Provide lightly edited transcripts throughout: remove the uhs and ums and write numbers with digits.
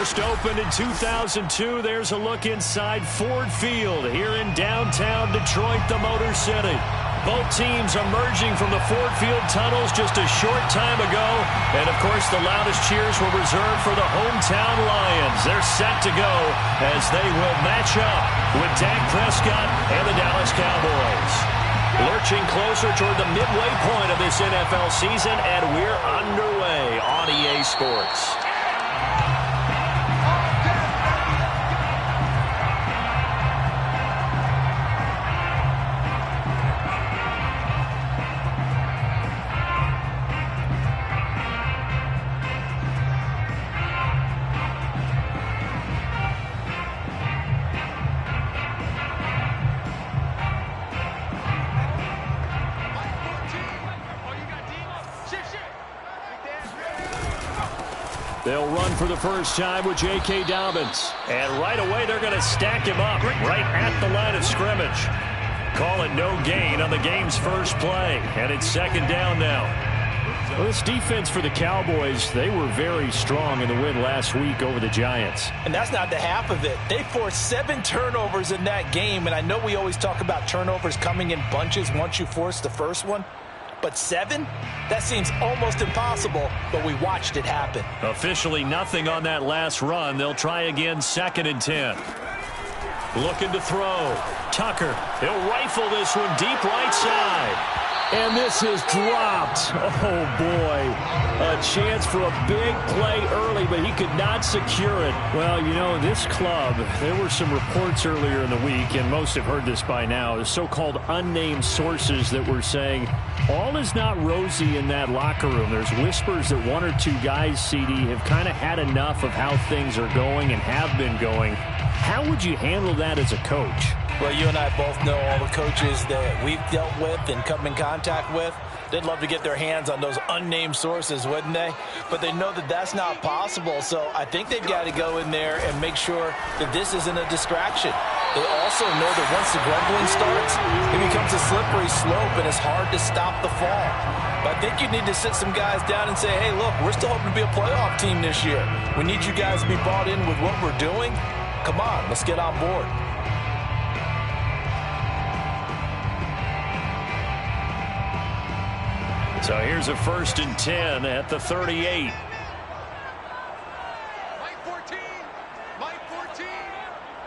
First opened in 2002. There's a look inside Ford Field here in downtown Detroit, the Motor City. Both teams emerging from the Ford Field tunnels just a short time ago. And, of course, the loudest cheers were reserved for the hometown Lions. They're set to go as they will match up with Dak Prescott and the Dallas Cowboys. Lurching closer toward the midway point of this NFL season, and we're underway on EA Sports. They'll run for the first time with J.K. Dobbins. And right away, they're going to stack him up right at the line of scrimmage. Call it no gain on the game's first play. And it's second down now. Well, this defense for the Cowboys, they were very strong in the win last week over the Giants. And that's not the half of it. They forced 7 turnovers in that game. And I know we always talk about turnovers coming in bunches once you force the first one. But 7? That seems almost impossible, but we watched it happen. Officially nothing on that last run. They'll try again, 2nd and 10. Looking to throw. Tucker, he'll rifle this one deep right side. And this is dropped. Oh, boy. A chance for a big play early, but he could not secure it. Well, you know, this club, there were some reports earlier in the week, and most have heard this by now, the so-called unnamed sources that were saying all is not rosy in that locker room. There's whispers that 1 or 2 guys, CD, have kind of had enough of how things are going and have been going. How would you handle that as a coach? Well, you and I both know all the coaches that we've dealt with and come in contact with. They'd love to get their hands on those unnamed sources, wouldn't they? But they know that that's not possible, so I think they've got to go in there and make sure that this isn't a distraction. They also know that once the grumbling starts, it becomes a slippery slope and it's hard to stop the fall. But I think you need to sit some guys down and say, hey, look, we're still hoping to be a playoff team this year. We need you guys to be bought in with what we're doing. Come on, let's get on board. So here's a 1st and 10 at the 38. Mike 14. Mike 14.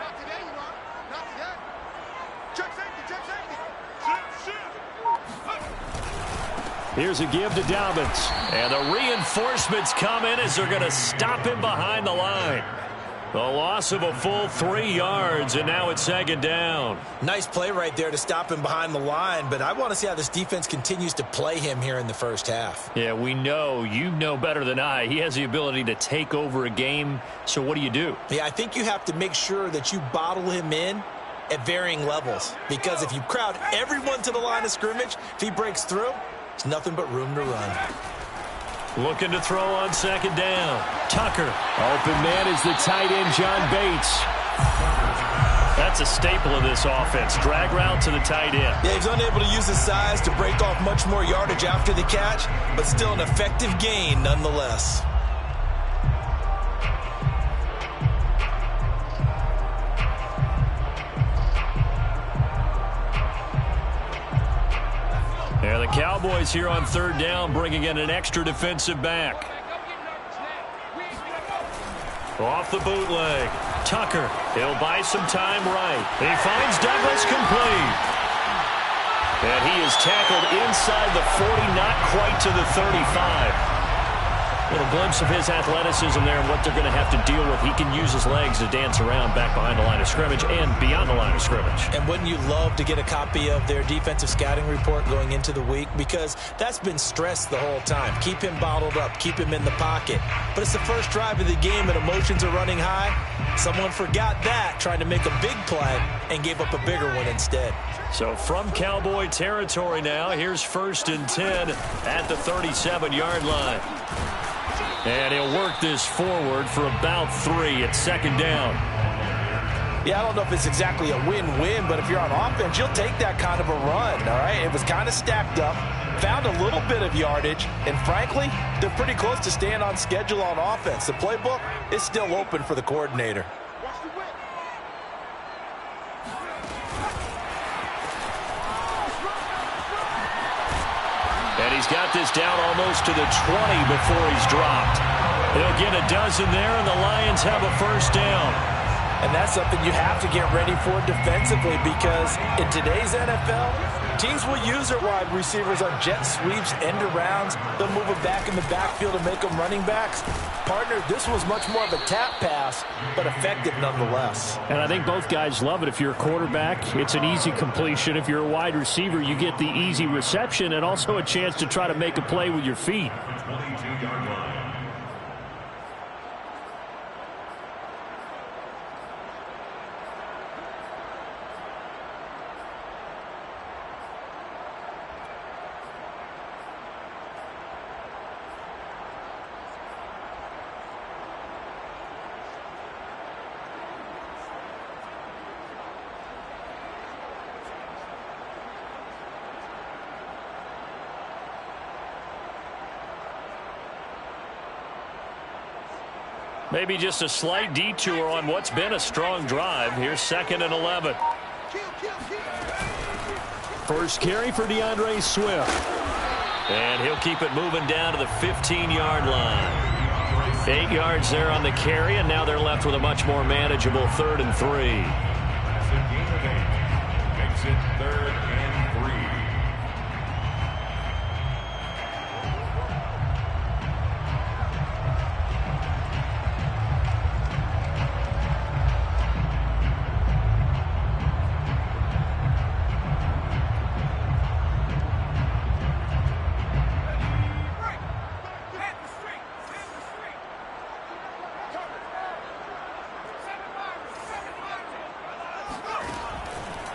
Not today, you want. Not today. Check safety. Check safety. Here's a give to Dobbins. And the reinforcements come in as they're going to stop him behind the line. The loss of a full 3 yards, and now it's 2nd down. Nice play right there to stop him behind the line, but I want to see how this defense continues to play him here in the first half. Yeah, we know. You know better than I. He has the ability to take over a game, so what do you do? Yeah, I think you have to make sure that you bottle him in at varying levels, because if you crowd everyone to the line of scrimmage, if he breaks through, it's nothing but room to run. Looking to throw on 2nd down. Tucker. Open man is the tight end, John Bates. That's a staple of this offense. Drag route to the tight end. Yeah, he's unable to use his size to break off much more yardage after the catch, but still an effective gain nonetheless. Yeah, the Cowboys here on 3rd down, bringing in an extra defensive back. Off the bootleg. Tucker, he'll buy some time right. He finds Douglas complete. And he is tackled inside the 40, not quite to the 35. A little glimpse of his athleticism there and what they're going to have to deal with. He can use his legs to dance around back behind the line of scrimmage and beyond the line of scrimmage. And wouldn't you love to get a copy of their defensive scouting report going into the week? Because that's been stressed the whole time. Keep him bottled up. Keep him in the pocket. But it's the first drive of the game and emotions are running high. Someone forgot that, trying to make a big play and gave up a bigger one instead. So from Cowboy territory now, here's 1st and 10 at the 37-yard line. And he'll work this forward for about 3 at 2nd down. Yeah, I don't know if it's exactly a win-win, but if you're on offense, you'll take that kind of a run, all right? It was kind of stacked up, found a little bit of yardage, and frankly, they're pretty close to staying on schedule on offense. The playbook is still open for the coordinator. And he's got this down almost to the 20 before he's dropped. They'll get a dozen there, and the Lions have a first down. And that's something you have to get ready for defensively, because in today's NFL, teams will use their wide receivers on jet sweeps, end arounds. They'll move them back in the backfield and make them running backs. Partner, this was much more of a tap pass, but effective nonetheless. And I think both guys love it. If you're a quarterback, it's an easy completion. If you're a wide receiver, you get the easy reception and also a chance to try to make a play with your feet. 22-yard line. Maybe just a slight detour on what's been a strong drive. Here's 2nd and 11. First carry for DeAndre Swift. And he'll keep it moving down to the 15-yard line. 8 yards there on the carry, and now they're left with a much more manageable 3rd and 3. That's a gain of 8. Makes it 3rd and 3.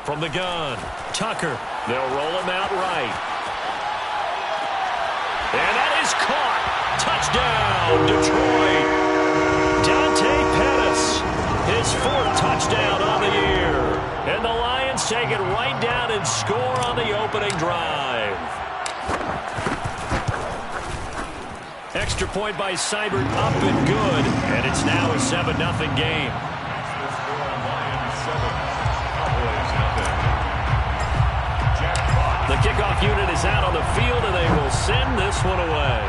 From the gun, Tucker. They'll roll him out right. And that is caught. Touchdown, Detroit. Dante Pettis, his 4th touchdown on the year. And the Lions take it right down and score on the opening drive. Extra point by Seibert, up and good. And it's now a 7-0 game. The kickoff unit is out on the field, and they will send this one away.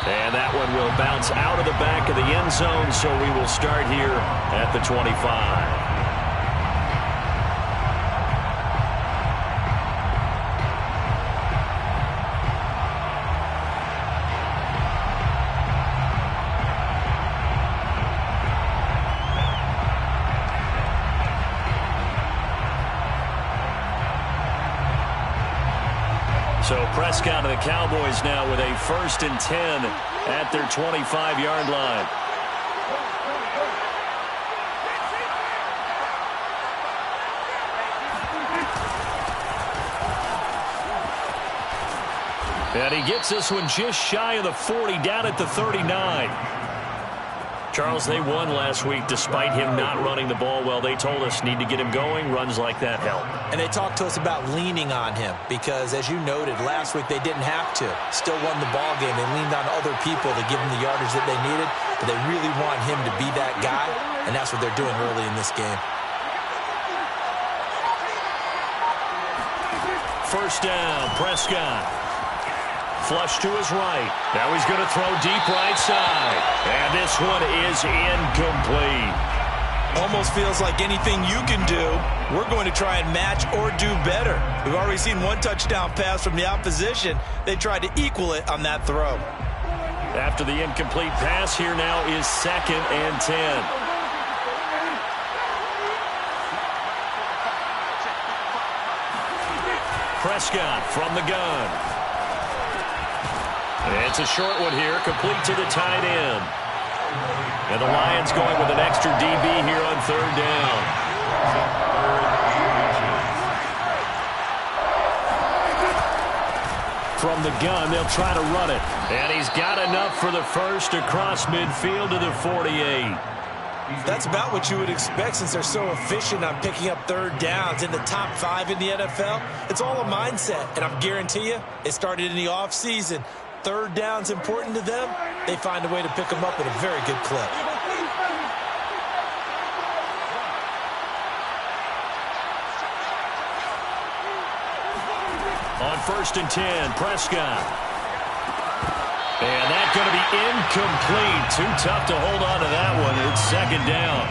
And that one will bounce out of the back of the end zone, so we will start here at the 25. So Prescott and the Cowboys now with a 1st and 10 at their 25-yard line. And he gets this one just shy of the 40, down at the 39. Charles, they won last week despite him not running the ball well. They told us need to get him going. Runs like that help. And they talked to us about leaning on him because, as you noted, last week they didn't have to. Still won the ball game. They leaned on other people to give them the yardage that they needed. But they really want him to be that guy, and that's what they're doing early in this game. First down, Prescott. Flush to his right. Now he's going to throw deep right side. And this one is incomplete. Almost feels like anything you can do, we're going to try and match or do better. We've already seen one touchdown pass from the opposition. They tried to equal it on that throw. After the incomplete pass, here now is 2nd and 10. Prescott from the gun. It's a short one here, complete to the tight end. And the Lions going with an extra DB here on 3rd down. From from the gun. They'll try to run it. And he's got enough for the first across midfield to the 48. That's about what you would expect since they're so efficient on picking up third downs in the top 5 in the NFL. It's all a mindset, and I guarantee you it started in the offseason. Third down's important to them. They find a way to pick them up at a very good clip. On 1st and 10, Prescott. And that's going to be incomplete. Too tough to hold on to that one. It's second down.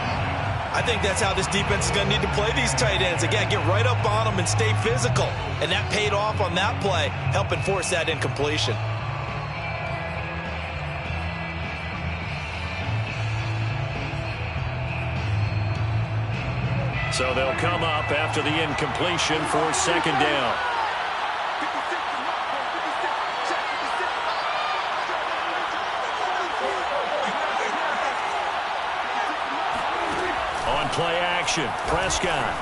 I think that's how this defense is going to need to play these tight ends. Again, get right up on them and stay physical. And that paid off on that play, helping force that incompletion. So they'll come up after the incompletion for second down. Play action. Prescott.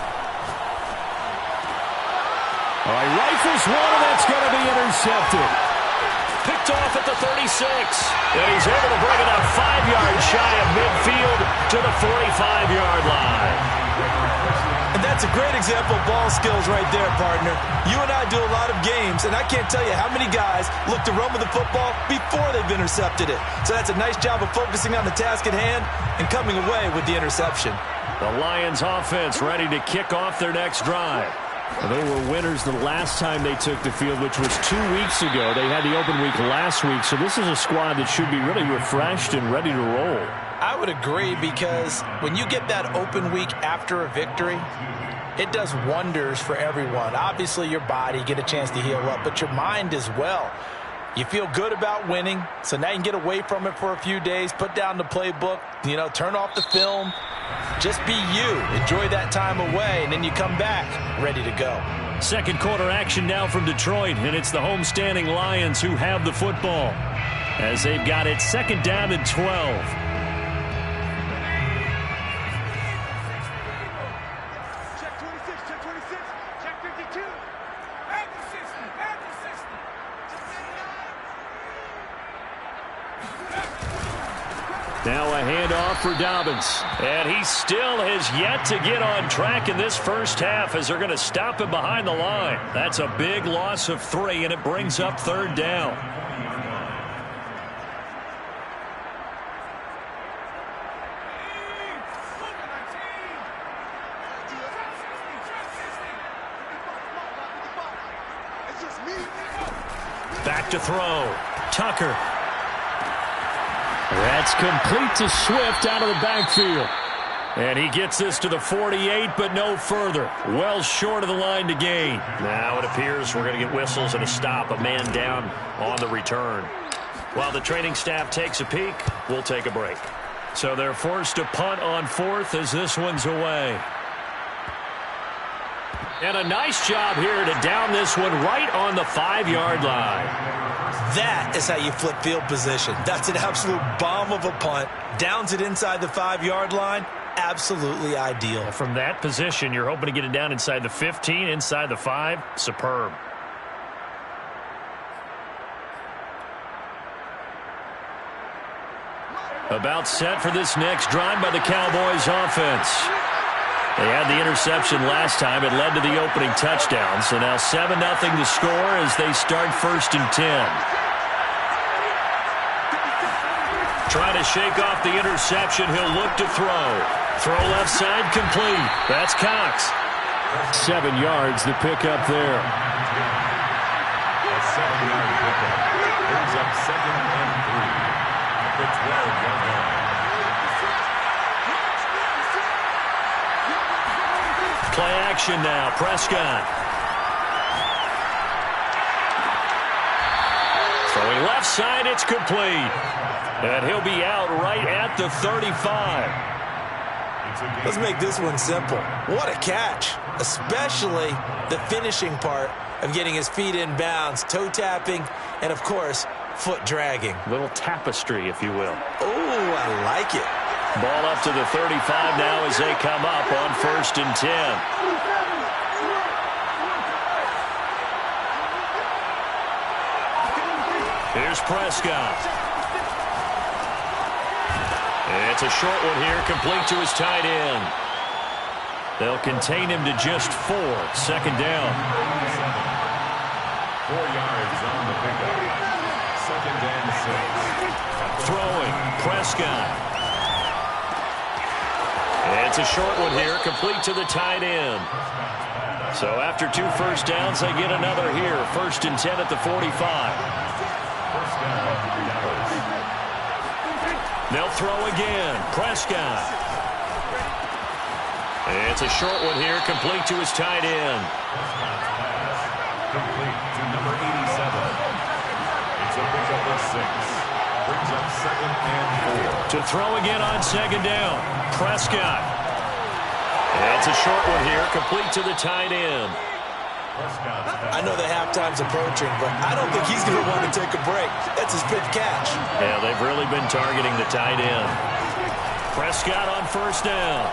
All right, rifles one, and that's going to be intercepted. Picked off at the 36. And he's able to bring it up 5 yards shy of midfield to the 45-yard line. And that's a great example of ball skills right there, partner. You and I do a lot of games, and I can't tell you how many guys look to run with the football before they've intercepted it. So that's a nice job of focusing on the task at hand and coming away with the interception. The Lions offense ready to kick off their next drive. They were winners the last time they took the field, which was 2 weeks ago. They had the open week last week, so this is a squad that should be really refreshed and ready to roll. I would agree, because when you get that open week after a victory, it does wonders for everyone. Obviously, your body, get a chance to heal up, but your mind as well. You feel good about winning, so now you can get away from it for a few days, put down the playbook, turn off the film. Just be you. Enjoy that time away, and then you come back ready to go. Second quarter action now from Detroit, and it's the homestanding Lions who have the football as they've got it second down and 12. Check 26, check 26, check 52. Back the system, back the system. Now a handoff for Dobbins. And he still has yet to get on track in this first half as they're going to stop him behind the line. That's a big loss of 3, and it brings up third down. Back to throw. Tucker. That's complete to Swift out of the backfield. And he gets this to the 48, but no further. Well short of the line to gain. Now it appears we're going to get whistles and a stop. A man down on the return. While the training staff takes a peek, we'll take a break. So they're forced to punt on 4th as this one's away. And a nice job here to down this one right on the 5-yard line. That is how you flip field position. That's an absolute bomb of a punt. Downs it inside the 5-yard line. Absolutely ideal. From that position, you're hoping to get it down inside the 15, inside the 5. Superb. About set for this next drive by the Cowboys offense. They had the interception last time. It led to the opening touchdown. So now 7-0 to score as they start 1st and 10. Trying to shake off the interception. He'll look to throw. Throw left side complete. That's Cox. 7 yards the pick up there. A 7-yard pickup. Brings up 2nd and 3. The 12-yard line. Play action now. Prescott. Throwing left side. It's complete. And he'll be out right at the 35. Let's make this one simple. What a catch, especially the finishing part of getting his feet in bounds, toe tapping, and, of course, foot dragging. Little tapestry, if you will. Oh, I like it. Ball up to the 35 now as they come up on 1st and 10. Here's Prescott. It's a short one here, complete to his tight end. They'll contain him to just 4. Second down. 4 yards on the pickup. Second and 6. Throwing, Prescott. It's a short one here, complete to the tight end. So after 2 first downs, they get another here. 1st and 10 at the 45. First down, Dallas. They'll throw again. Prescott. It's a short one here, complete to his tight end. Prescott's pass complete to number 87. It's a pickup of 6. Brings up 2nd and 4. To throw again on 2nd down. Prescott. It's a short one here, complete to the tight end. I know the halftime's approaching, but I don't think he's going to want to take a break. That's his 5th catch. Yeah, they've really been targeting the tight end. Prescott on 1st down.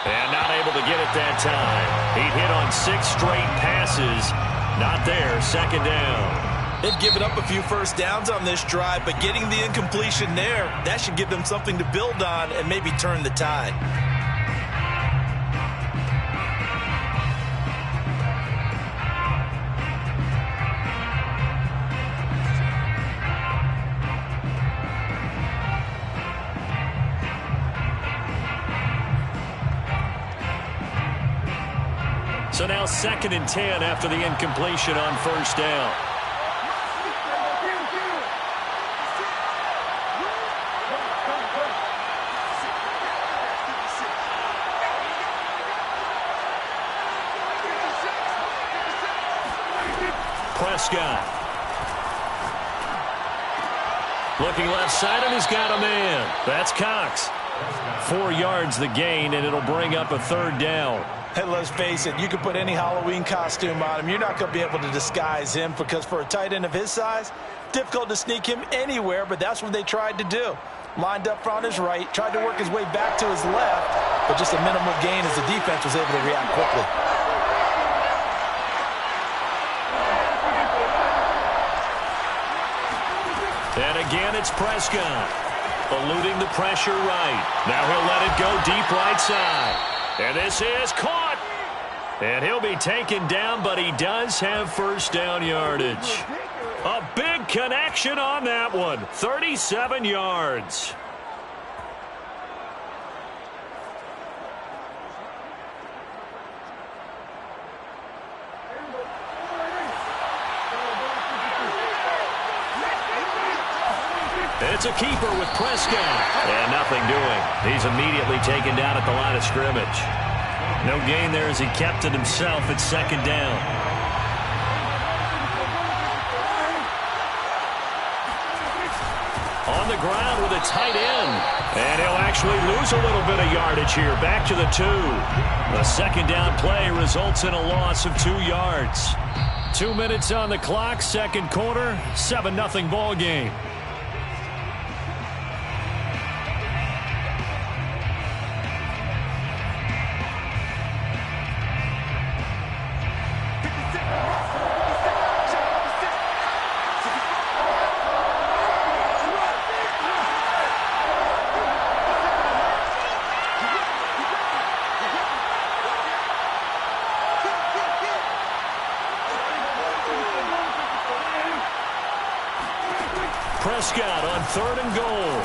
And not able to get it that time. He hit on 6 straight passes. Not there, 2nd down. They've given up a few first downs on this drive, but getting the incompletion there, that should give them something to build on and maybe turn the tide. So now 2nd and 10 after the incompletion on 1st down. Prescott. Looking left side, and he's got a man. That's Cox. 4 yards the gain, and it'll bring up a 3rd down. Hey, let's face it, you can put any Halloween costume on him. You're not going to be able to disguise him because for a tight end of his size, difficult to sneak him anywhere, but that's what they tried to do. Lined up on his right, tried to work his way back to his left, but just a minimal gain as the defense was able to react quickly. And again, it's Prescott. Eluding the pressure right. Now he'll let it go deep right side. And this is caught. And he'll be taken down, but he does have 1st down yardage. A big connection on that one. 37 yards. It's a keeper with Prescott. And nothing doing. He's immediately taken down at the line of scrimmage. No gain there as he kept it himself at 2nd down. On the ground with a tight end. And he'll actually lose a little bit of yardage here. Back to the 2. The 2nd down play results in a loss of 2 yards. 2 minutes on the clock, 2nd quarter, 7-0 ball game. Prescott on 3rd and goal.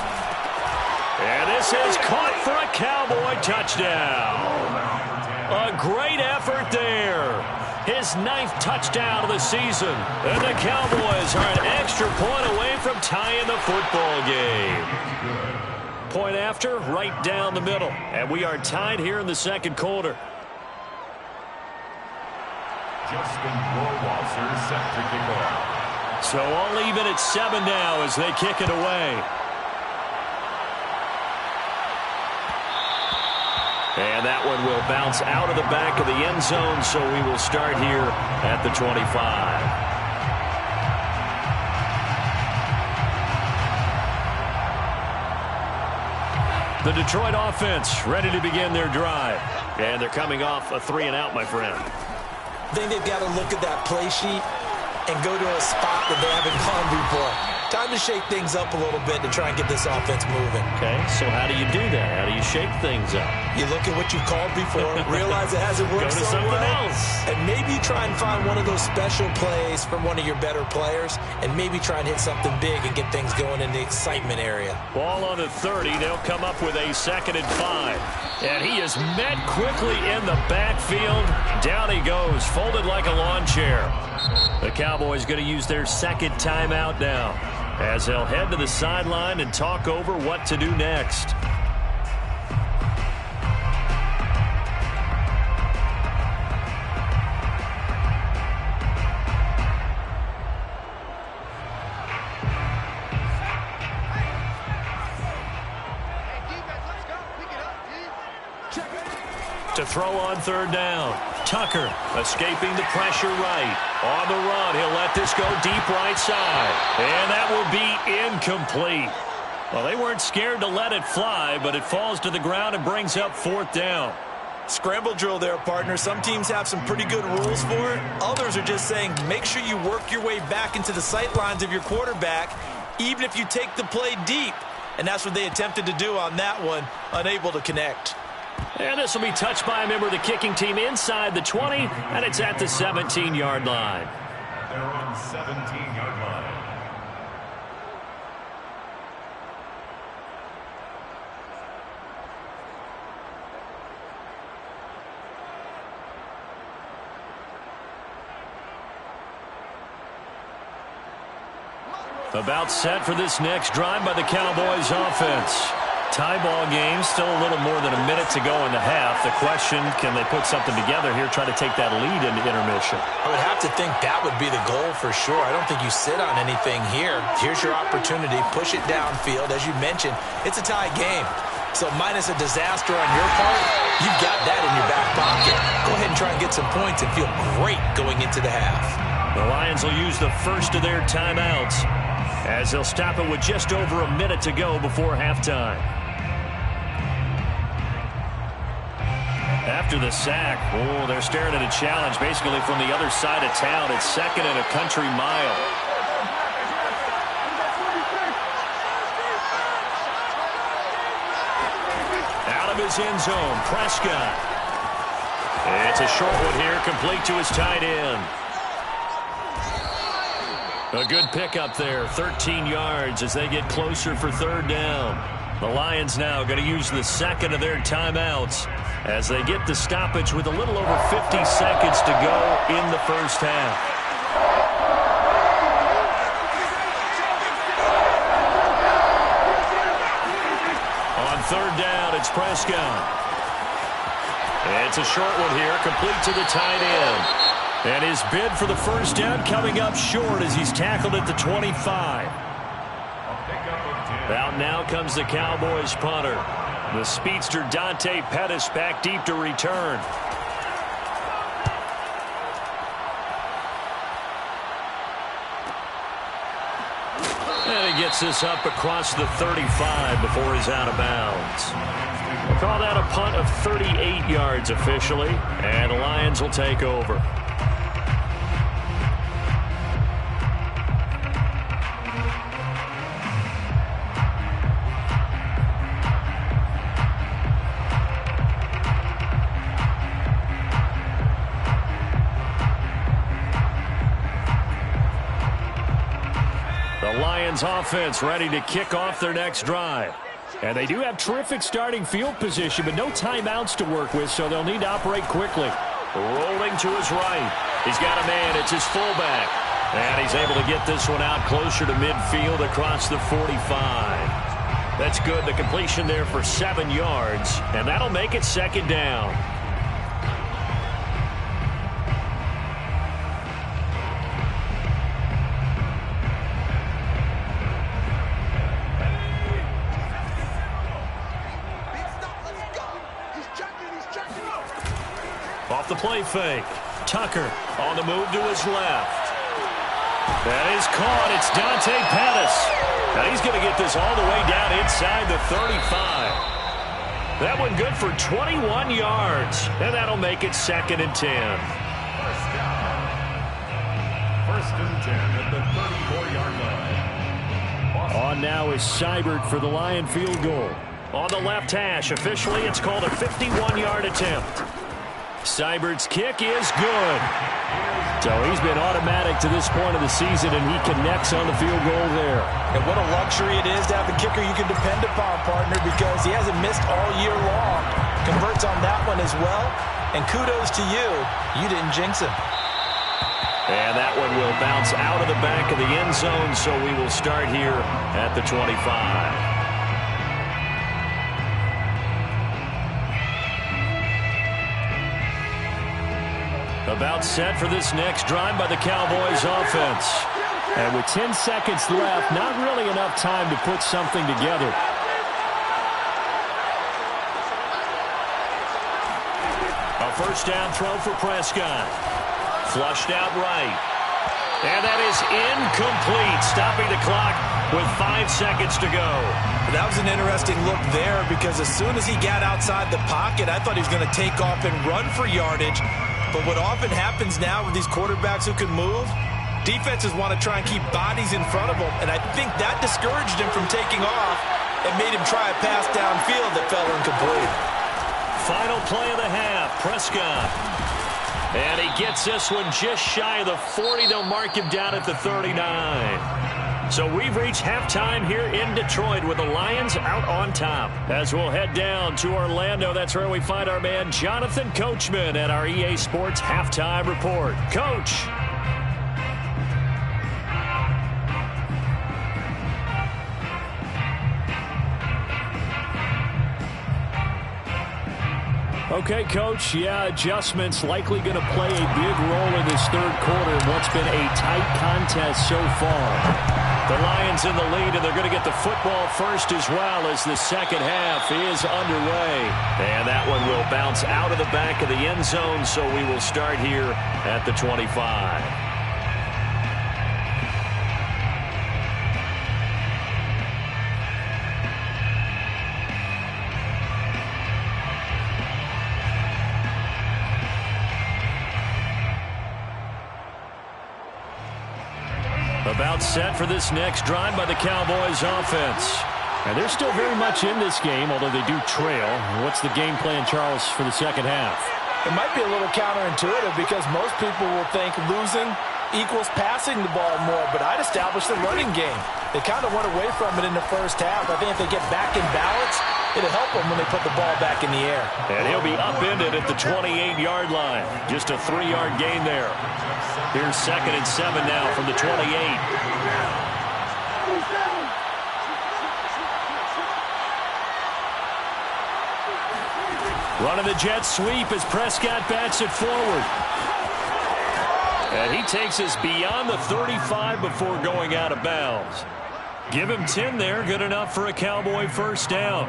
And this is caught for a Cowboy touchdown. A great effort there. His 9th touchdown of the season. And the Cowboys are an extra point away from tying the football game. Point after, right down the middle. And we are tied here in the 2nd quarter. Justin Rohrwasser set to kick off. So all even at 7 now as they kick it away. And that one will bounce out of the back of the end zone, so we will start here at the 25. The Detroit offense ready to begin their drive. And they're coming off a 3-and-out, my friend. I think they've got to look at that play sheet and go to a spot that they haven't gone before. Time to shake things up a little bit to try and get this offense moving. Okay, so how do you do that? How do you shake things up? You look at what you called before, realize it hasn't worked Go to so something well, else. and maybe try and find one of those special plays from one of your better players, and maybe try and hit something big and get things going in the excitement area. Ball on the 30. They'll come up with a 2nd and 5. And he is met quickly in the backfield. Down he goes, folded like a lawn chair. The Cowboys going to use their 2nd timeout now, as they'll head to the sideline and talk over what to do next. To throw on 3rd down. Tucker escaping the pressure right. On the run, he'll let this go deep right side. And that will be incomplete. Well, they weren't scared to let it fly, but it falls to the ground and brings up 4th down. Scramble drill there, partner. Some teams have some pretty good rules for it. Others are just saying make sure you work your way back into the sight lines of your quarterback, even if you take the play deep. And that's what they attempted to do on that one, unable to connect. And this will be touched by a member of the kicking team inside the 20, and it's at the 17-yard line. They're on 17-yard line. About set for this next drive by the Cowboys offense. Tie ball game, still a little more than a minute to go in the half. The question, can they put something together here, try to take that lead into intermission? I would have to think that would be the goal for sure. I don't think you sit on anything here. Here's your opportunity. Push it downfield. As you mentioned, it's a tie game. So minus a disaster on your part, you've got that in your back pocket. Go ahead and try and get some points and feel great going into the half. The Lions will use the first of their timeouts, as they'll stop it with just over a minute to go before halftime. After the sack, they're staring at a challenge basically from the other side of town. It's 2nd and a country mile. Out of his end zone, Prescott. It's a short one here, complete to his tight end. A good pickup there, 13 yards as they get closer for 3rd down. The Lions now going to use the 2nd of their timeouts as they get the stoppage with a little over 50 seconds to go in the first half. On 3rd down, it's Prescott. It's a short one here, complete to the tight end. And his bid for the first down coming up short as he's tackled at the 25. Out now comes the Cowboys punter. The speedster Dante Pettis back deep to return. And he gets this up across the 35 before he's out of bounds. We'll call that a punt of 38 yards officially, and the Lions will take over. Offense ready to kick off their next drive. And they do have terrific starting field position, but no timeouts to work with, so they'll need to operate quickly. Rolling to his right. He's got a man. It's his fullback. And he's able to get this one out closer to midfield across the 45. That's good. The completion there for 7 yards, and that'll make it 2nd down. Off the play fake. Tucker on the move to his left. That is caught. It's Dante Pettis. Now he's going to get this all the way down inside the 35. That one good for 21 yards. And that'll make it 2nd and 10. First and 10 at the 34-yard line. On now is Seibert for the Lion field goal. On the left hash, officially it's called a 51-yard attempt. Seibert's kick is good. So he's been automatic to this point of the season, and he connects on the field goal there. And what a luxury it is to have a kicker you can depend upon, partner, because he hasn't missed all year long. Converts on that one as well. And kudos to you. You didn't jinx him. And that one will bounce out of the back of the end zone, so we will start here at the 25. About set for this next drive by the Cowboys offense. And with 10 seconds left, not really enough time to put something together. A first down throw for Prescott. Flushed out right. And that is incomplete, stopping the clock with 5 seconds to go. That was an interesting look there because as soon as he got outside the pocket, I thought he was going to take off and run for yardage. But what often happens now with these quarterbacks who can move, defenses want to try and keep bodies in front of them. And I think that discouraged him from taking off and made him try a pass downfield that fell incomplete. Final play of the half, Prescott. And he gets this one just shy of the 40. They'll mark him down at the 39. So we've reached halftime here in Detroit with the Lions out on top. As we'll head down to Orlando, that's where we find our man Jonathan Coachman at our EA Sports Halftime Report. Coach. Okay, Coach, adjustments likely going to play a big role in this third quarter in what's been a tight contest so far. The Lions in the lead, and they're going to get the football first as well as the second half is underway. And that one will bounce out of the back of the end zone, so we will start here at the 25. About set for this next drive by the Cowboys offense. And they're still very much in this game, although they do trail. What's the game plan, Charles, for the second half? It might be a little counterintuitive because most people will think losing equals passing the ball more, but I'd establish the running game. They kind of went away from it in the first half. I think if they get back in balance, it'll help them when they put the ball back in the air. And he'll be upended at the 28-yard line. Just a 3-yard gain there. Here's 2nd and 7 now from the 28. Running the jet sweep as Prescott bats it forward. And he takes us beyond the 35 before going out of bounds. Give him 10 there, good enough for a Cowboy first down.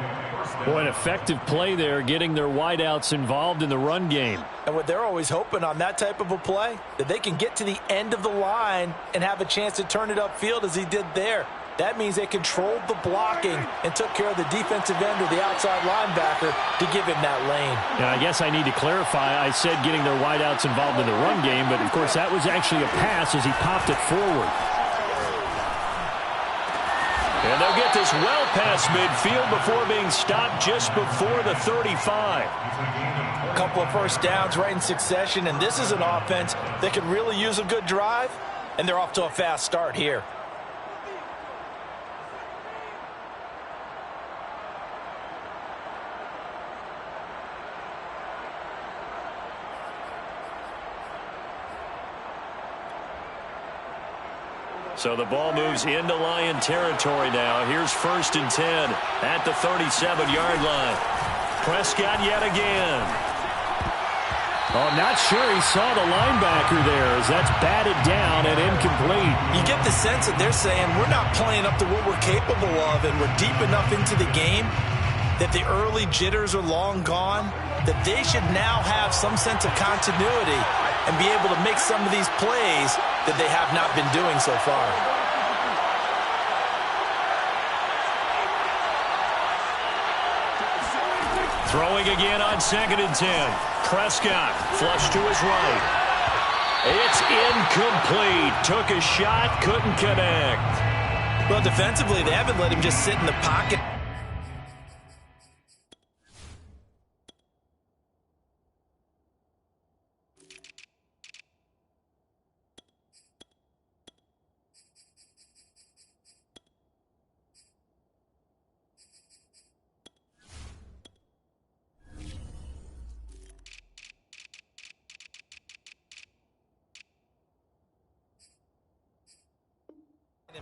Boy, an effective play there, getting their wideouts involved in the run game. And what they're always hoping on that type of a play, that they can get to the end of the line and have a chance to turn it upfield as he did there. That means they controlled the blocking and took care of the defensive end or the outside linebacker to give him that lane. And I guess I need to clarify, I said getting their wideouts involved in the run game, but of course that was actually a pass as he popped it forward. And they'll get this well past midfield before being stopped just before the 35. A couple of first downs right in succession, and this is an offense that could really use a good drive, and they're off to a fast start here. So the ball moves into Lion territory now. Here's 1st and 10 at the 37-yard line. Prescott yet again. Oh, not sure he saw the linebacker there as that's batted down and incomplete. You get the sense that they're saying we're not playing up to what we're capable of, and we're deep enough into the game that the early jitters are long gone, that they should now have some sense of continuity and be able to make some of these plays that they have not been doing so far. Throwing again on 2nd and 10. Prescott flush to his right. It's incomplete. Took a shot, couldn't connect. Well, defensively, they haven't let him just sit in the pocket.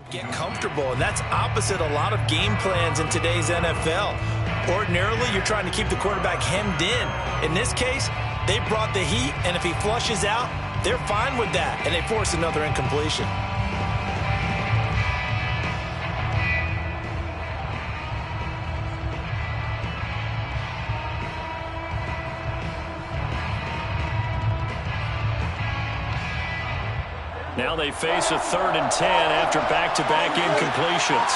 Get comfortable, and that's opposite a lot of game plans in today's NFL. Ordinarily, you're trying to keep the quarterback hemmed in. In this case, they brought the heat, and if he flushes out, they're fine with that, and they force another incompletion. Now they face a 3rd and 10 after back-to-back incompletions.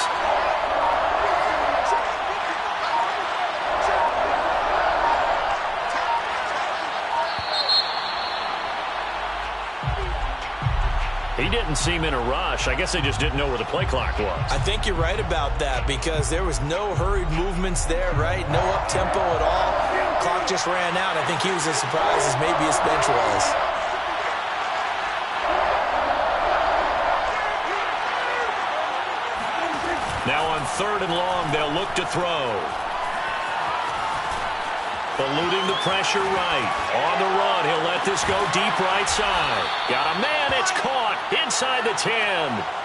He didn't seem in a rush. I guess they just didn't know where the play clock was. I think you're right about that because there was no hurried movements there, right? No up-tempo at all. Clock just ran out. I think he was as surprised as maybe his bench was. Now on 3rd and long, they'll look to throw. Eluding the pressure right. On the run, he'll let this go deep right side. Got a man, it's caught inside the 10.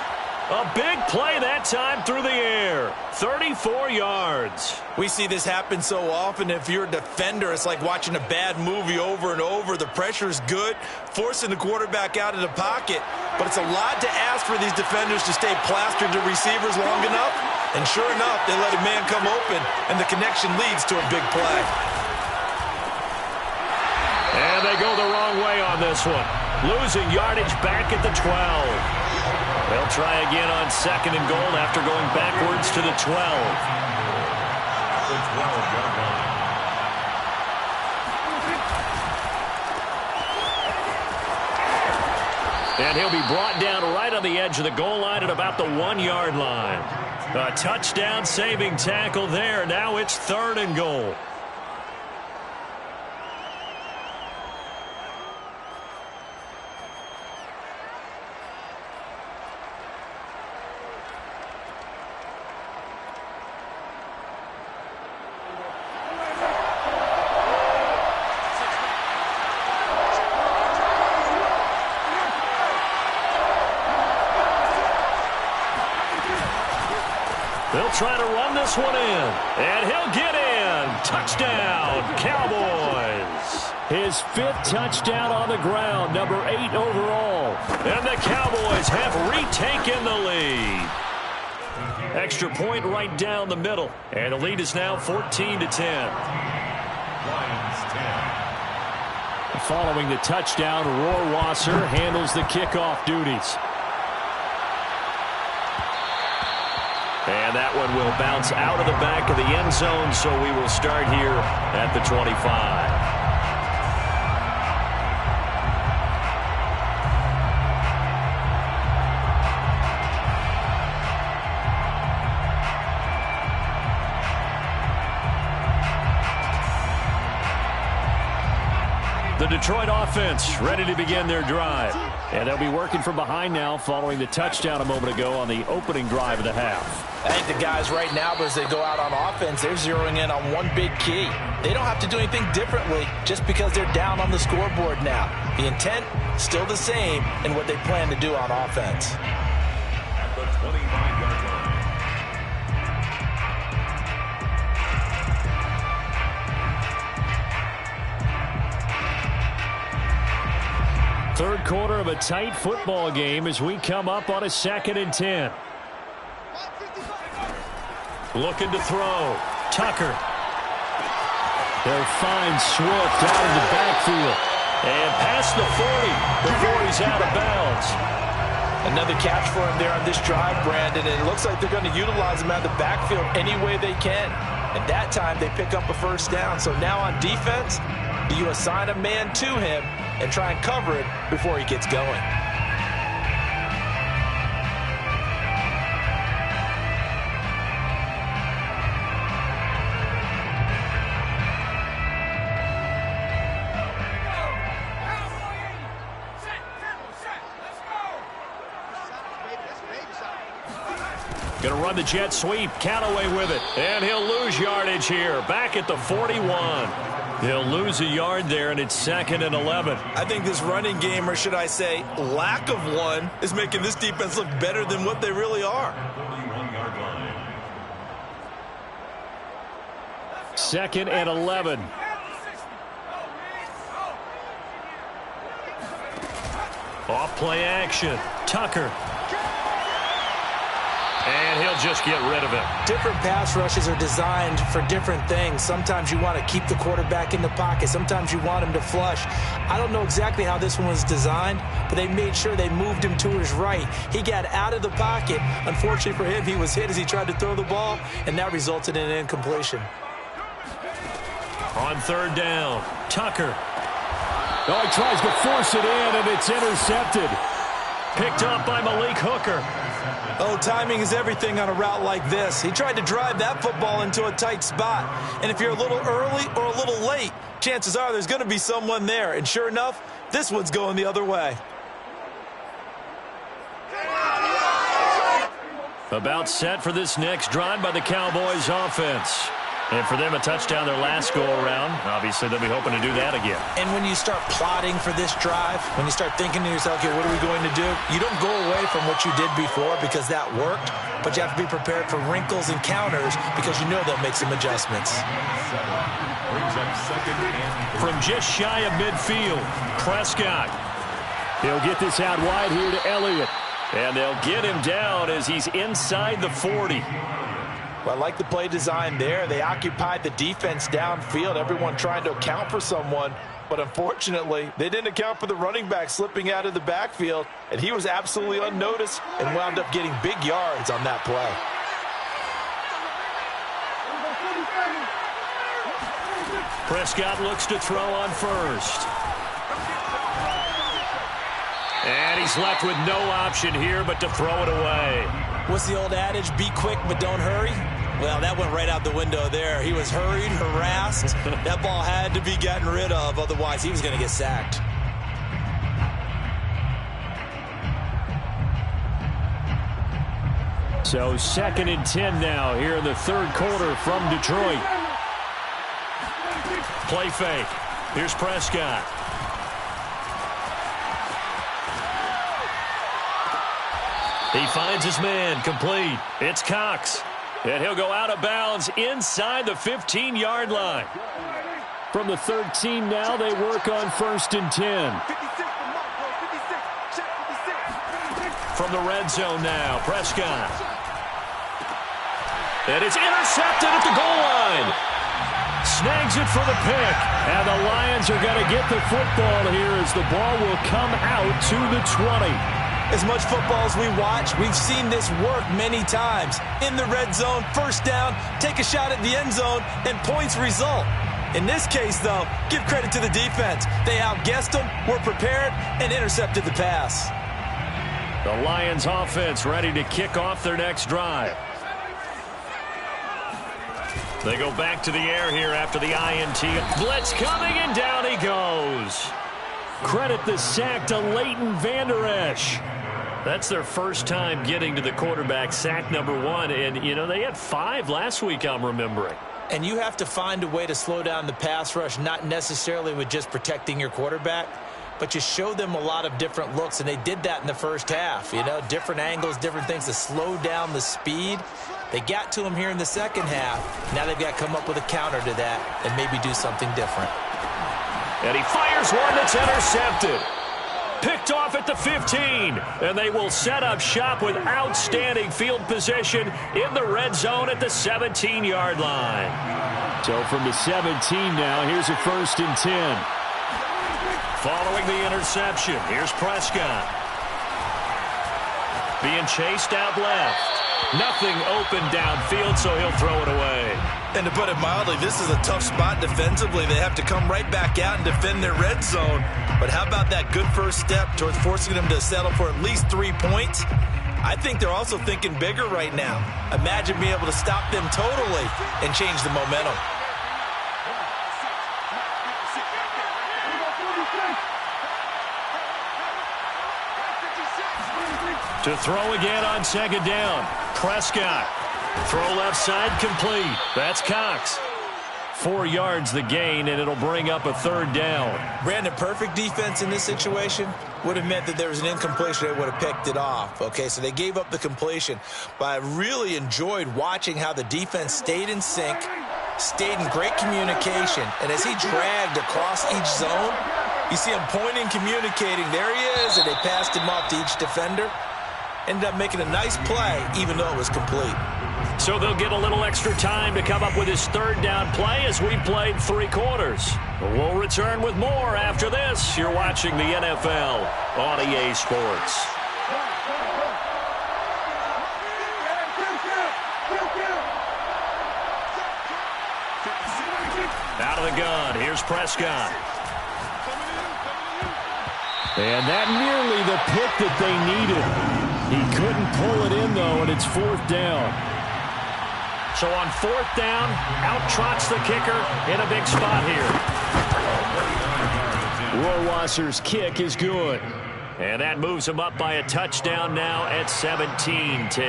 A big play that time through the air. 34 yards. We see this happen so often. If you're a defender, it's like watching a bad movie over and over. The pressure's good, forcing the quarterback out of the pocket. But it's a lot to ask for these defenders to stay plastered to receivers long enough. And sure enough, they let a man come open, and the connection leads to a big play. And they go the wrong way on this one. Losing yardage back at the 12. They'll try again on 2nd and goal after going backwards to the 12. The 12-yard line. And he'll be brought down right on the edge of the goal line at about the 1-yard line. A touchdown saving tackle there. Now it's 3rd and goal. They'll try to run this one in, and he'll get in. Touchdown, Cowboys. His 5th touchdown on the ground, number 8 overall. And the Cowboys have retaken the lead. Extra point right down the middle, and the lead is now 14-10. Lions 10. Following the touchdown, Rohrwasser handles the kickoff duties. And that one will bounce out of the back of the end zone, so we will start here at the 25. The Detroit offense ready to begin their drive. And they'll be working from behind now following the touchdown a moment ago on the opening drive of the half. I think the guys right now, as they go out on offense, they're zeroing in on one big key. They don't have to do anything differently just because they're down on the scoreboard now. The intent, still the same in what they plan to do on offense. At the 25-yard line. Third quarter of a tight football game as we come up on a 2nd and 10. Looking to throw. Tucker. They'll find Swift out of the backfield. And past the 40 before he's out of bounds. Another catch for him there on this drive, Brandon. And it looks like they're going to utilize him out of the backfield any way they can. And that time they pick up a first down. So now on defense, Do you assign a man to him and try and cover it before he gets going? Going to run the jet sweep. Callaway with it. And he'll lose yardage here. Back at the 41. He'll lose a yard there, and it's 2nd and 11. I think this running game, or should I say lack of one, is making this defense look better than what they really are. 41-yard line. 2nd and 11. Off play action. Tucker. And he'll just get rid of it. Different pass rushes are designed for different things. Sometimes you want to keep the quarterback in the pocket. Sometimes you want him to flush. I don't know exactly how this one was designed, but they made sure they moved him to his right. He got out of the pocket. Unfortunately for him, he was hit as he tried to throw the ball, and that resulted in an incompletion. On 3rd down, Tucker. Oh, he tries to force it in, and it's intercepted. Picked up by Malik Hooker. Oh, timing is everything on a route like this. He tried to drive that football into a tight spot. And if you're a little early or a little late, chances are there's going to be someone there. And sure enough, this one's going the other way. About set for this next drive by the Cowboys offense. And for them, a touchdown their last go-around. Obviously, they'll be hoping to do that again. And when you start plotting for this drive, when you start thinking to yourself, okay, what are we going to do? You don't go away from what you did before because that worked, but you have to be prepared for wrinkles and counters because you know they'll make some adjustments. Brings up 2nd and 3. From just shy of midfield, Prescott. He'll get this out wide here to Elliott. And they'll get him down as he's inside the 40. Well, I like the play design there. They occupied the defense downfield, everyone trying to account for someone. But unfortunately, they didn't account for the running back slipping out of the backfield, and he was absolutely unnoticed and wound up getting big yards on that play. Prescott looks to throw on 1st. And he's left with no option here but to throw it away. What's the old adage? Be quick, but don't hurry. Well, that went right out the window there. He was hurried, harassed. That ball had to be gotten rid of, otherwise he was going to get sacked. So 2nd and 10 now here in the 3rd quarter from Detroit. Play fake. Here's Prescott. He finds his man, complete. It's Cox. And he'll go out of bounds inside the 15-yard line. From the 13 now, they work on 1st and 10. From the red zone now, Prescott. And it's intercepted at the goal line. Snags it for the pick. And the Lions are going to get the football here as the ball will come out to the 20. As much football as we watch, we've seen this work many times. In the red zone, 1st down, take a shot at the end zone, and points result. In this case, though, give credit to the defense. They outguessed them, were prepared, and intercepted the pass. The Lions offense ready to kick off their next drive. They go back to the air here after the INT. Blitz coming, and down he goes. Credit the sack to Leighton Vander Esch. That's their first time getting to the quarterback, sack number 1. And, you know, they had 5 last week, I'm remembering. And you have to find a way to slow down the pass rush, not necessarily with just protecting your quarterback, but you show them a lot of different looks, and they did that in the first half. You know, different angles, different things to slow down the speed. They got to him here in the second half. Now they've got to come up with a counter to that and maybe do something different. And he fires one that's intercepted. Picked off at the 15. And they will set up shop with outstanding field position in the red zone at the 17-yard line. So from the 17 now, here's a 1st and 10. Following the interception, here's Prescott. Being chased out left. Nothing open downfield, so he'll throw it away. And to put it mildly, this is a tough spot defensively. They have to come right back out and defend their red zone. But how about that good first step towards forcing them to settle for at least 3 points? I think they're also thinking bigger right now. Imagine being able to stop them totally and change the momentum. To throw again on second down. Prescott. Throw left side complete. That's Cox. 4 yards the gain, and it'll bring up a third down. Brandon, perfect defense in this situation would have meant that there was an incompletion. They would have picked it off. Okay, so they gave up the completion. But I really enjoyed watching how the defense stayed in sync, stayed in great communication. And as he dragged across each zone, you see him pointing, communicating. There he is, and they passed him off to each defender. Ended up making a nice play, even though it was complete. So they'll get a little extra time to come up with his third down play as we played 3 quarters. We'll return with more after this. You're watching the NFL on EA Sports. Out of the gun, here's Prescott. And that nearly the pick that they needed. He couldn't pull it in, though, and it's 4th down. So on 4th down, out trots the kicker in a big spot here. Rohrwasser's kick is good. And that moves him up by a touchdown now at 17-10.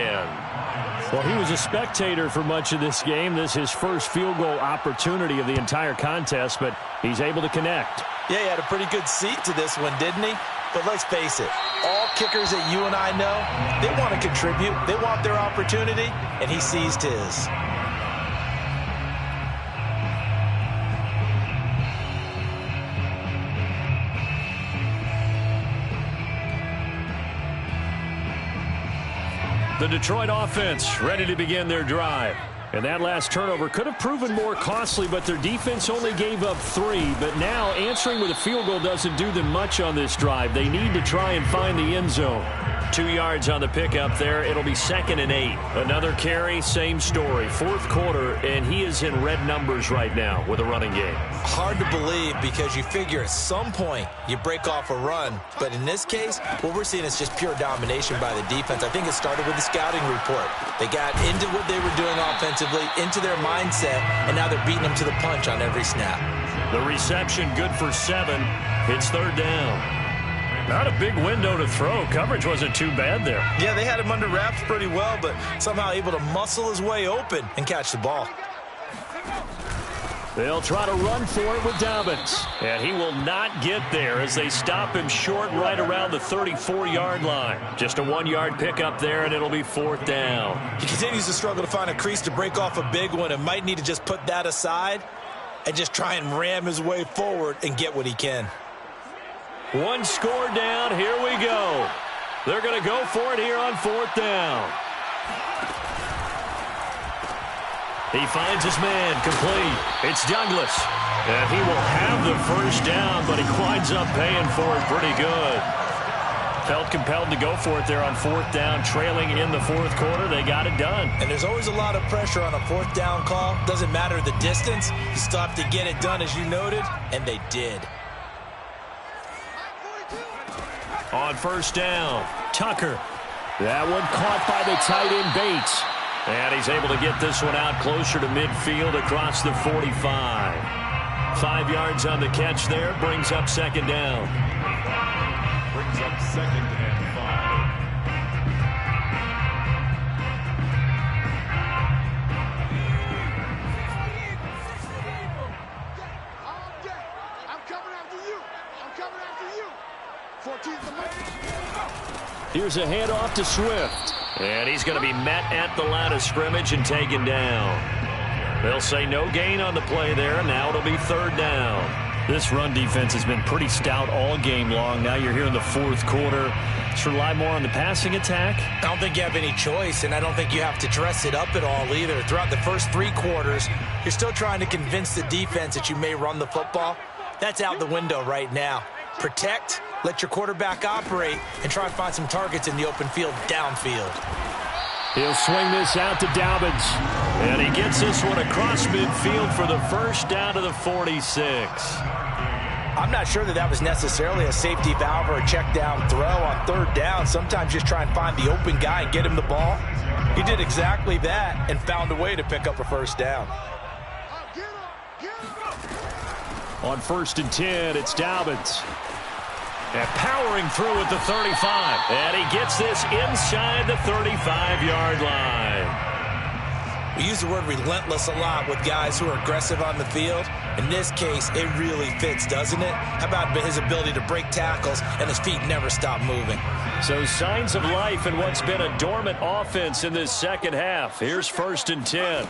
Well, he was a spectator for much of this game. This is his first field goal opportunity of the entire contest, but he's able to connect. Yeah, he had a pretty good seat to this one, didn't he? But let's face it, all kickers that you and I know, they want to contribute. They want their opportunity, and he seized his. The Detroit offense ready to begin their drive. And that last turnover could have proven more costly, but their defense only gave up 3. But now answering with a field goal doesn't do them much on this drive. They need to try and find the end zone. 2 yards on the pickup there. It'll be 2nd and 8. Another carry, same story. 4th quarter, and he is in red numbers right now with a running game. Hard to believe because you figure at some point you break off a run. But in this case, what we're seeing is just pure domination by the defense. I think it started with the scouting report. They got into what they were doing offensively, into their mindset, and now they're beating them to the punch on every snap. The reception good for 7. It's 3rd down. Not a big window to throw. Coverage wasn't too bad there. Yeah, they had him under wraps pretty well, but somehow able to muscle his way open and catch the ball. They'll try to run for it with Dobbins. And he will not get there as they stop him short right around the 34-yard line. Just a 1-yard pickup there, and it'll be 4th down. He continues to struggle to find a crease to break off a big one and might need to just put that aside and just try and ram his way forward and get what he can. 1 score down. Here we go. They're going to go for it here on 4th down. He finds his man complete. It's Douglas. And he will have the first down, but he winds up paying for it pretty good. Felt compelled to go for it there on 4th down, trailing in the 4th quarter. They got it done. And there's always a lot of pressure on a 4th down call. Doesn't matter the distance. You still have to get it done, as you noted, and they did. On 1st down, Tucker. That one caught by the tight end Bates. And he's able to get this one out closer to midfield across the 45. 5 yards on the catch there, brings up 2nd down. Brings up 2nd and 5. I'm coming after you. I'm coming after you. 14th and Here's a handoff to Swift. And he's going to be met at the line of scrimmage and taken down. They'll say no gain on the play there. Now it'll be 3rd down. This run defense has been pretty stout all game long. Now you're here in the 4th quarter. Let's rely more on the passing attack. I don't think you have any choice, and I don't think you have to dress it up at all either. Throughout the first 3 quarters, you're still trying to convince the defense that you may run the football. That's out the window right now. Protect, let your quarterback operate, and try to find some targets in the open field downfield. He'll swing this out to Dobbins. And he gets this one across midfield for the first down to the 46. I'm not sure that was necessarily a safety valve or a check down throw on third down. Sometimes just try and find the open guy and get him the ball. He did exactly that and found a way to pick up a first down. On 1st and 10, it's Dobbins. And powering through at the 35. And he gets this inside the 35-yard line. We use the word relentless a lot with guys who are aggressive on the field. In this case, it really fits, doesn't it? How about his ability to break tackles and his feet never stop moving? So signs of life in what's been a dormant offense in this second half. Here's 1st and 10.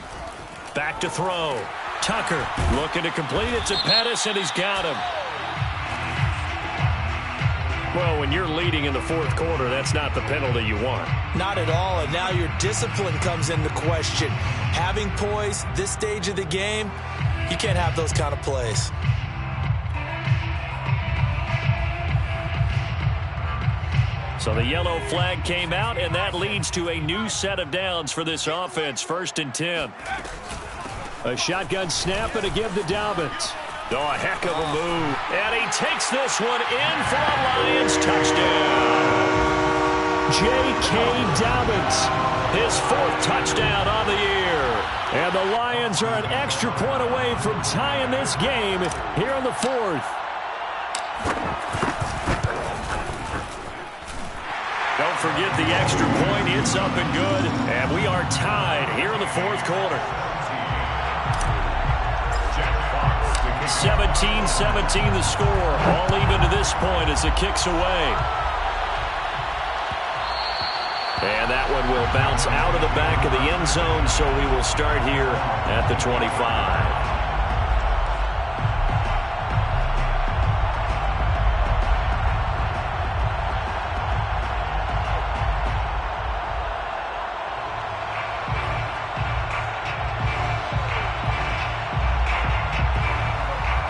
Back to throw. Tucker looking to complete it to Pettis, and he's got him. Well, when you're leading in the 4th quarter, that's not the penalty you want. Not at all, and now your discipline comes into question. Having poise this stage of the game, you can't have those kind of plays. So the yellow flag came out, and that leads to a new set of downs for this offense. 1st and 10. A shotgun snap and a give to Dobbins. Oh, a heck of a move. And he takes this one in for a Lions touchdown. J.K. Dobbins. His 4th touchdown on the year. And the Lions are an extra point away from tying this game here in the 4th. Don't forget the extra point. It's up and good. And we are tied here in the 4th quarter. 17-17 the score. All even to this point as the kick's away. And that one will bounce out of the back of the end zone, so we will start here at the 25.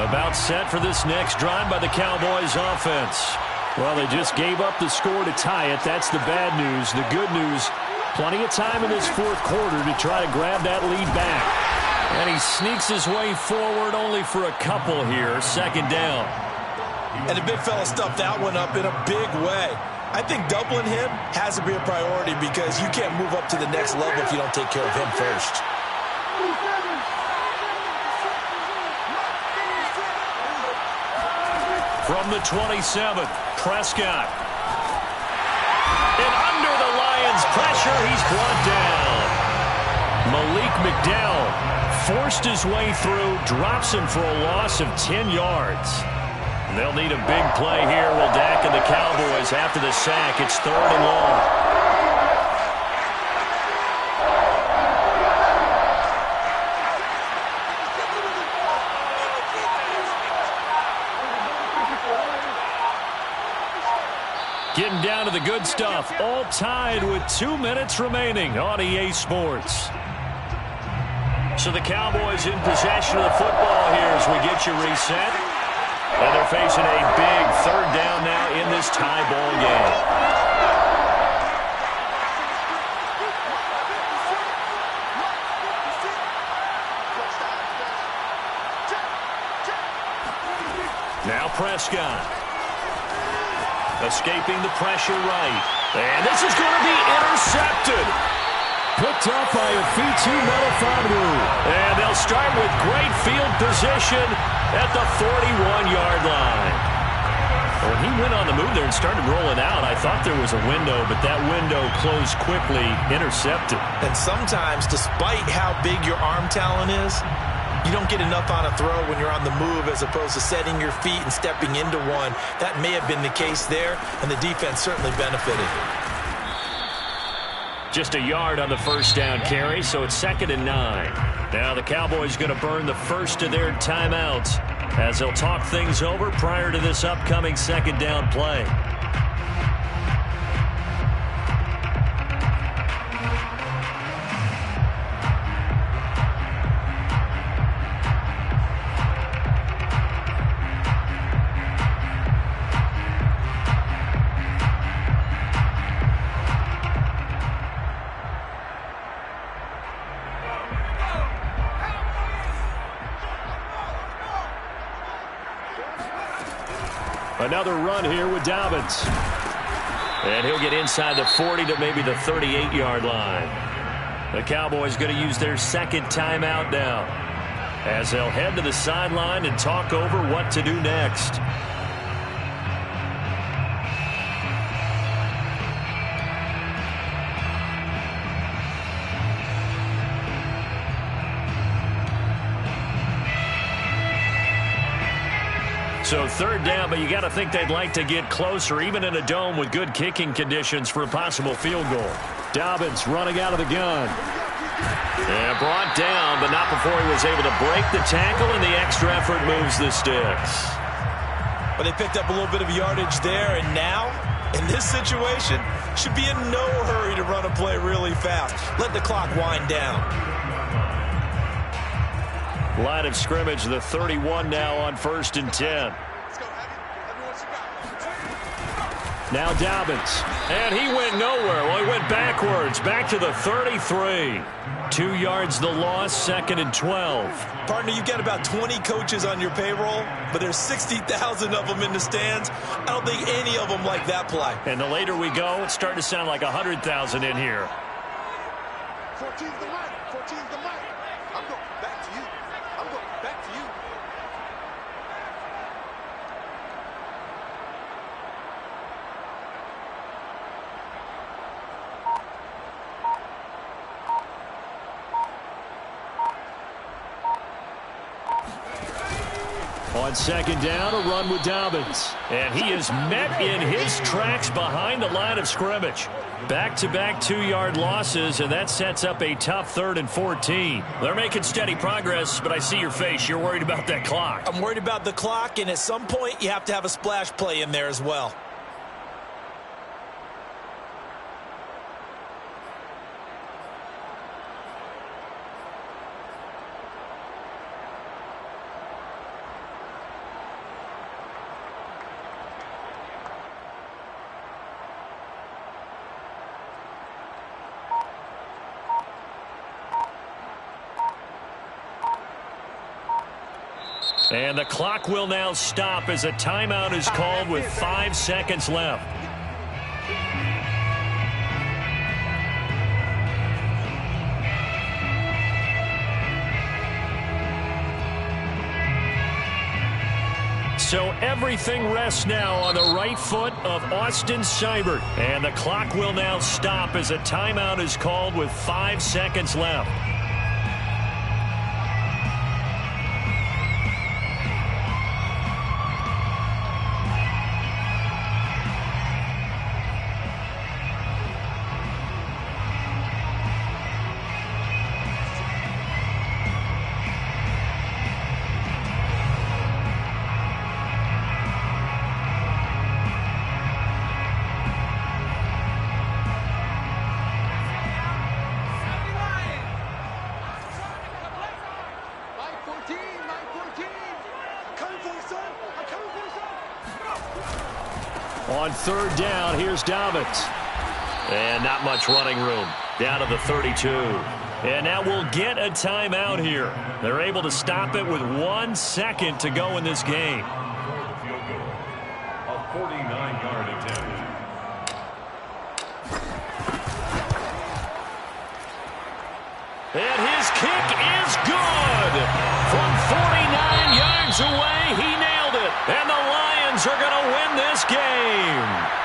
About set for this next drive by the Cowboys offense. Well, they just gave up the score to tie it. That's the bad news. The good news, plenty of time in this 4th quarter to try to grab that lead back. And he sneaks his way forward only for a couple here. 2nd down. And the big fella stuffed that one up in a big way. I think doubling him has to be a priority because you can't move up to the next level if you don't take care of him first. From the 27, Prescott. And under the Lions' pressure, he's brought down. Malik McDowell forced his way through, drops him for a loss of 10 yards. They'll need a big play here. Will Dak and the Cowboys after the sack. It's 3rd and long. Getting down to the good stuff. All tied with 2 minutes remaining on EA Sports. So the Cowboys in possession of the football here as we get you reset. And they're facing a big 3rd down now in this tie ball game. Now Prescott. Escaping the pressure right. And this is going to be intercepted. Picked up by a Fitu Melifonwu. And they'll start with great field position at the 41-yard line. When he went on the move there and started rolling out, I thought there was a window, but that window closed quickly, intercepted. And sometimes, despite how big your arm talent is, you don't get enough on a throw when you're on the move as opposed to setting your feet and stepping into one. That may have been the case there, and the defense certainly benefited. Just a yard on the 1st down carry, so it's 2nd and 9. Now the Cowboys going to burn the first of their timeouts as they'll talk things over prior to this upcoming 2nd down play. Another run here with Dobbins. And he'll get inside the 40 to maybe the 38-yard line. The Cowboys going to use their second timeout now, as they'll head to the sideline and talk over what to do next. So third down, but you got to think they'd like to get closer, even in a dome with good kicking conditions for a possible field goal. Dobbins running out of the gun. And brought down, but not before he was able to break the tackle, and the extra effort moves the sticks. But they picked up a little bit of yardage there, and now, in this situation, should be in no hurry to run a play really fast. Let the clock wind down. Line of scrimmage, the 31 now on 1st and 10. Now Dobbins. And he went nowhere. Well, he went backwards, back to the 33. 2 yards the loss, 2nd and 12. Partner, you've got about 20 coaches on your payroll, but there's 60,000 of them in the stands. I don't think any of them like that play. And the later we go, it's starting to sound like 100,000 in here. 14's the mic. 14's the mic. I'm going back to you. I'm going back to you. On 2nd down, a run with Dobbins. And he is met in his tracks behind the line of scrimmage. Back-to-back 2-yard losses, and that sets up a tough 3rd and 14. They're making steady progress, but I see your face. You're worried about that clock. I'm worried about the clock, and at some point, you have to have a splash play in there as well. And the clock will now stop as a timeout is called with 5 seconds left. So everything rests now on the right foot of Austin Seibert. And the clock will now stop as a timeout is called with 5 seconds left. On 3rd down, here's Dobbins. And not much running room. Down to the 32. And now we'll get a timeout here. They're able to stop it with 1 second to go in this game. Field goal. A 49-yard attempt. And his kick is good. From 49 yards away, he nailed it. And the Lions are going to win this game.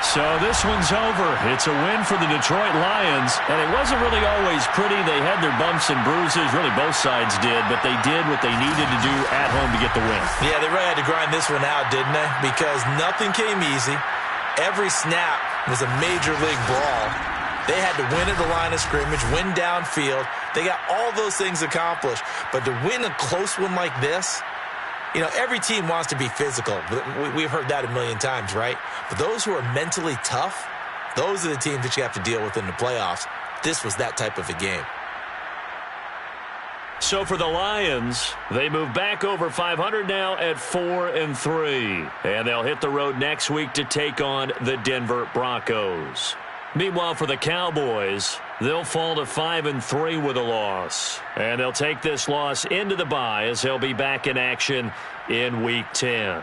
So this one's over. It's a win for the Detroit Lions. And it wasn't really always pretty. They had their bumps and bruises. Really, both sides did. But they did what they needed to do at home to get the win. Yeah, they really had to grind this one out, didn't they? Because nothing came easy. Every snap was a major league brawl. They had to win at the line of scrimmage, win downfield. They got all those things accomplished. But to win a close one like this, you know, every team wants to be physical. We've heard that a million times, right? But those who are mentally tough, those are the teams that you have to deal with in the playoffs. This was that type of a game. So for the Lions, they move back over 500 now at 4-3. And they'll hit the road next week to take on the Denver Broncos. Meanwhile, for the Cowboys, they'll fall to 5-3 with a loss. And they'll take this loss into the bye as they'll be back in action in Week 10.